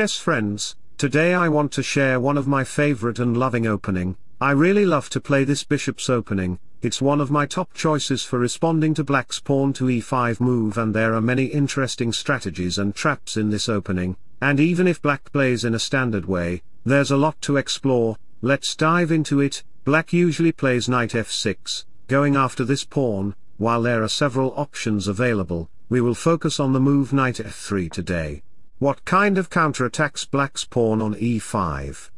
chess friends, today I want to share one of my favorite and loving opening. I really love to play this bishop's opening. It's one of my top choices for responding to black's pawn to e5 move, and there are many interesting strategies and traps in this opening, and even if black plays in a standard way, there's a lot to explore. Let's dive into it. Black usually plays knight f6, going after this pawn. While there are several options available, we will focus on the move knight f3 today. What kind of counterattacks black's pawn on e5?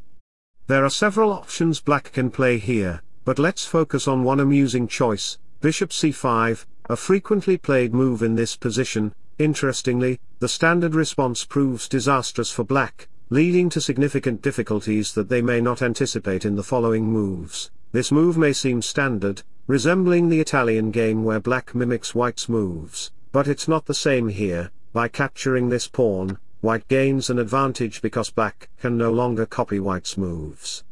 There are several options black can play here, but let's focus on one amusing choice, bishop c5, a frequently played move in this position. Interestingly, the standard response proves disastrous for black, leading to significant difficulties that they may not anticipate in the following moves. This move may seem standard, resembling the Italian game where black mimics white's moves, but it's not the same here. By capturing this pawn, white gains an advantage because black can no longer copy white's moves.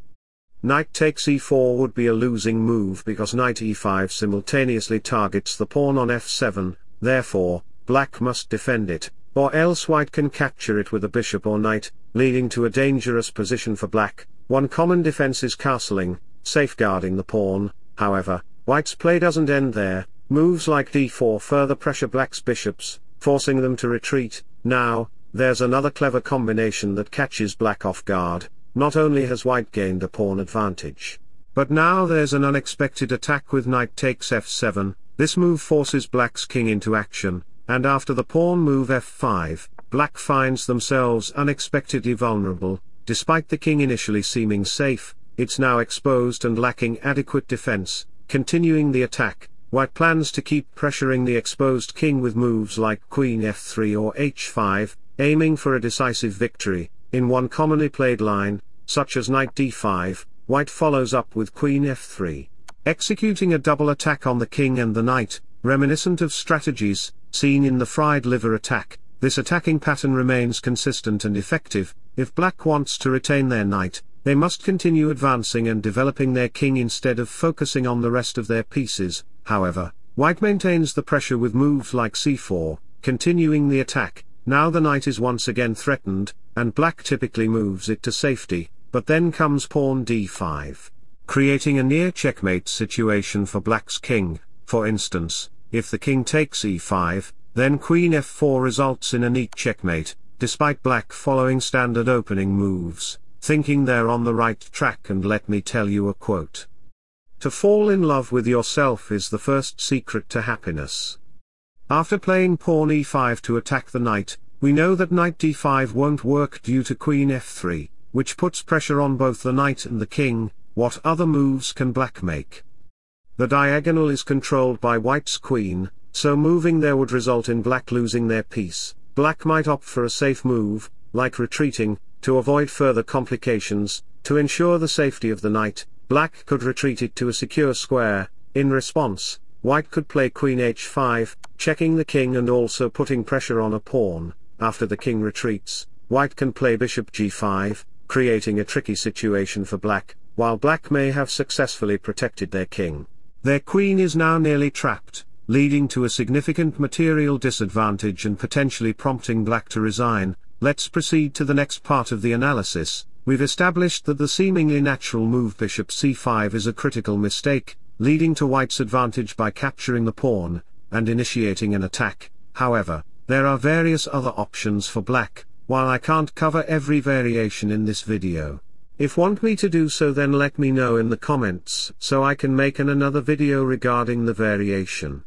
Knight takes e4 would be a losing move because knight e5 simultaneously targets the pawn on f7, therefore, black must defend it, or else white can capture it with a bishop or knight, leading to a dangerous position for black. One common defense is castling, safeguarding the pawn. However, white's play doesn't end there. Moves like d4 further pressure black's bishops, forcing them to retreat. Now, there's another clever combination that catches black off guard. Not only has white gained a pawn advantage, but now there's an unexpected attack with knight takes f7. This move forces black's king into action, and after the pawn move f5, black finds themselves unexpectedly vulnerable. Despite the king initially seeming safe, it's now exposed and lacking adequate defense. Continuing the attack, white plans to keep pressuring the exposed king with moves like queen f3 or h5, aiming for a decisive victory. In one commonly played line, such as knight d5, white follows up with queen f3, executing a double attack on the king and the knight, reminiscent of strategies seen in the fried liver attack. This attacking pattern remains consistent and effective. If black wants to retain their knight, they must continue advancing and developing their king instead of focusing on the rest of their pieces. However, white maintains the pressure with moves like c4, continuing the attack. Now the knight is once again threatened, and black typically moves it to safety, but then comes pawn d5, creating a near checkmate situation for black's king. For instance, if the king takes e5, then queen f4 results in a neat checkmate, despite black following standard opening moves, thinking they're on the right track. And let me tell you a quote: "To fall in love with yourself is the first secret to happiness." After playing pawn e5 to attack the knight, we know that knight d5 won't work due to queen f3, which puts pressure on both the knight and the king. What other moves can black make? The diagonal is controlled by white's queen, so moving there would result in black losing their piece. Black might opt for a safe move, like retreating, to avoid further complications. To ensure the safety of the knight, black could retreat it to a secure square. In response, white could play queen h5, checking the king and also putting pressure on a pawn. After the king retreats, white can play bishop g5, creating a tricky situation for black. While black may have successfully protected their king, their queen is now nearly trapped, leading to a significant material disadvantage and potentially prompting black to resign. Let's proceed to the next part of the analysis. We've established that the seemingly natural move bishop c5 is a critical mistake, leading to white's advantage by capturing the pawn and initiating an attack. However, there are various other options for black. While I can't cover every variation in this video, if want me to do so, then let me know in the comments so I can make another video regarding the variation.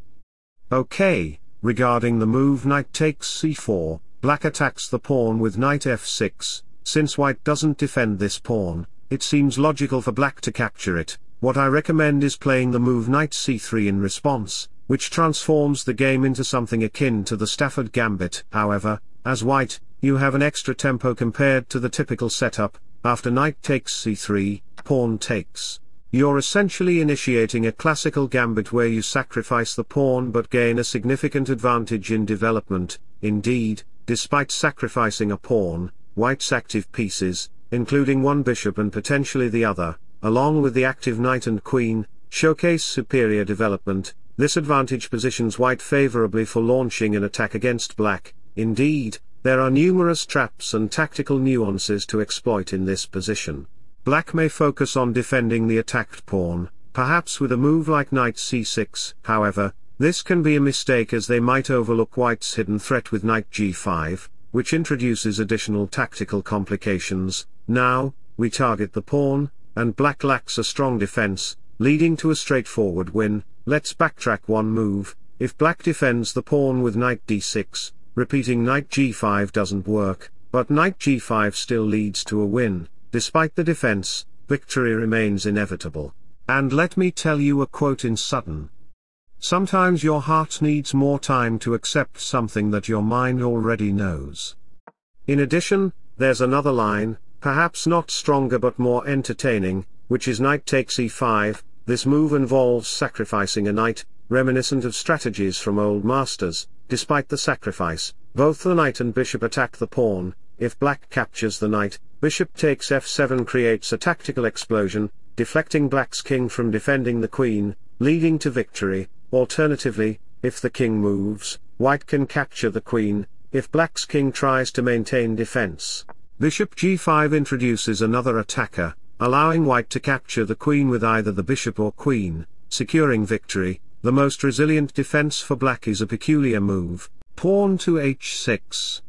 Okay, regarding the move knight takes c4, black attacks the pawn with knight f6. Since white doesn't defend this pawn, it seems logical for black to capture it. What I recommend is playing the move knight c3 in response, which transforms the game into something akin to the Stafford Gambit. However, as white, you have an extra tempo compared to the typical setup. After knight takes c3, pawn takes. You're essentially initiating a classical gambit where you sacrifice the pawn but gain a significant advantage in development. Indeed, despite sacrificing a pawn, white's active pieces, including one bishop and potentially the other, along with the active knight and queen, showcase superior development. This advantage positions white favorably for launching an attack against black. Indeed, there are numerous traps and tactical nuances to exploit in this position. Black may focus on defending the attacked pawn, perhaps with a move like knight c6. However, this can be a mistake as they might overlook white's hidden threat with knight g5, which introduces additional tactical complications. Now, we target the pawn, and black lacks a strong defense, leading to a straightforward win. Let's backtrack one move. If black defends the pawn with knight d6, repeating knight g5 doesn't work, but knight g5 still leads to a win. Despite the defense, victory remains inevitable. And let me tell you a quote in Sutton. Sometimes your heart needs more time to accept something that your mind already knows. In addition, there's another line, perhaps not stronger but more entertaining, which is knight takes e5. This move involves sacrificing a knight, reminiscent of strategies from old masters. Despite the sacrifice, both the knight and bishop attack the pawn. If black captures the knight, bishop takes f7 creates a tactical explosion, deflecting black's king from defending the queen, leading to victory. Alternatively, if the king moves, white can capture the queen. If black's king tries to maintain defense, bishop g5 introduces another attacker, allowing white to capture the queen with either the bishop or queen, securing victory. The most resilient defense for black is a peculiar move, pawn to h6.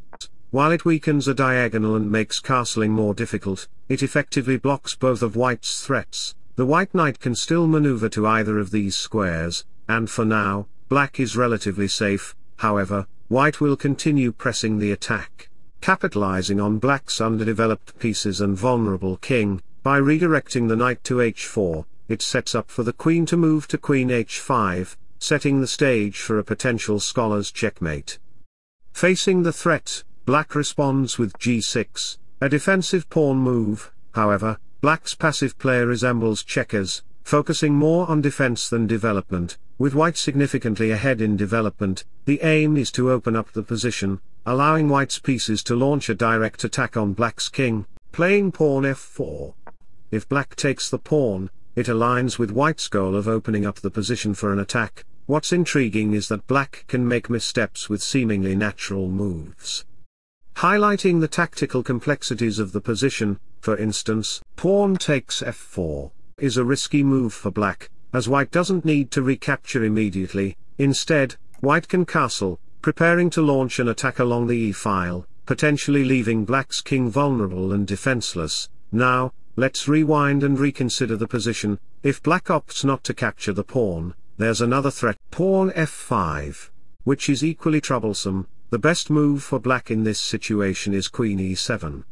While it weakens a diagonal and makes castling more difficult, it effectively blocks both of white's threats. The white knight can still maneuver to either of these squares, and for now, black is relatively safe. However, white will continue pressing the attack, capitalizing on black's underdeveloped pieces and vulnerable king. By redirecting the knight to h4, it sets up for the queen to move to queen h5, setting the stage for a potential scholar's checkmate. Facing the threat, black responds with g6, a defensive pawn move. However, black's passive play resembles checkers, focusing more on defense than development. With white significantly ahead in development, the aim is to open up the position, allowing white's pieces to launch a direct attack on black's king, playing pawn f4. If black takes the pawn, it aligns with white's goal of opening up the position for an attack. What's intriguing is that black can make missteps with seemingly natural moves, highlighting the tactical complexities of the position. For instance, pawn takes f4 is a risky move for black, as white doesn't need to recapture immediately. Instead, white can castle, preparing to launch an attack along the e-file, potentially leaving black's king vulnerable and defenseless. Now, let's rewind and reconsider the position. If black opts not to capture the pawn, there's another threat, pawn f5, which is equally troublesome. The best move for black in this situation is queen e7.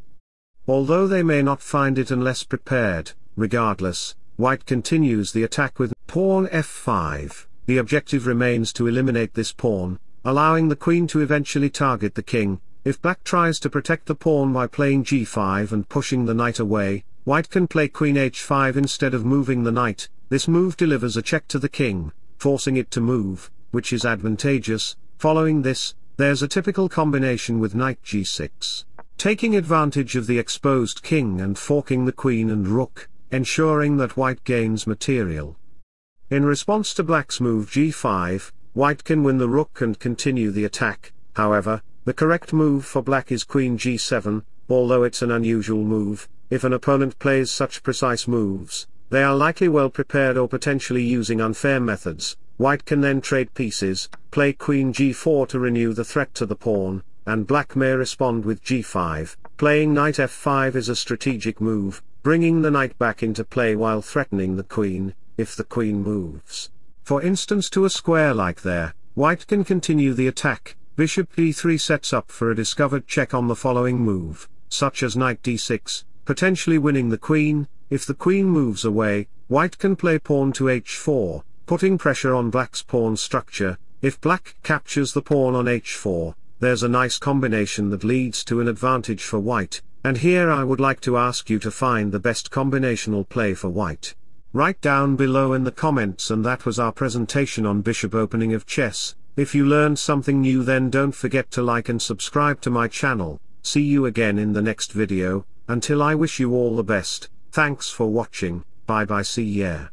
Although they may not find it unless prepared, regardless, white continues the attack with pawn f5. The objective remains to eliminate this pawn, allowing the queen to eventually target the king. If black tries to protect the pawn by playing g5 and pushing the knight away, white can play queen h5 instead of moving the knight. This move delivers a check to the king, forcing it to move, which is advantageous. Following this, there's a typical combination with knight g6, taking advantage of the exposed king and forking the queen and rook, ensuring that white gains material. In response to black's move g5, white can win the rook and continue the attack. However, the correct move for black is queen g7. Although it's an unusual move, if an opponent plays such precise moves, they are likely well prepared or potentially using unfair methods. White can then trade pieces, play queen g4 to renew the threat to the pawn, and black may respond with g5. Playing knight f5 is a strategic move, bringing the knight back into play while threatening the queen. If the queen moves, for instance, to a square like there, white can continue the attack. Bishop d3 sets up for a discovered check on the following move, such as knight d6, potentially winning the queen. If the queen moves away, white can play pawn to h4, putting pressure on black's pawn structure. If black captures the pawn on h4, there's a nice combination that leads to an advantage for white, and here I would like to ask you to find the best combinational play for white. Write down below in the comments. And that was our presentation on bishop opening of chess. If you learned something new, then don't forget to like and subscribe to my channel. See you again in the next video. Until I wish you all the best, thanks for watching, bye bye, see ya.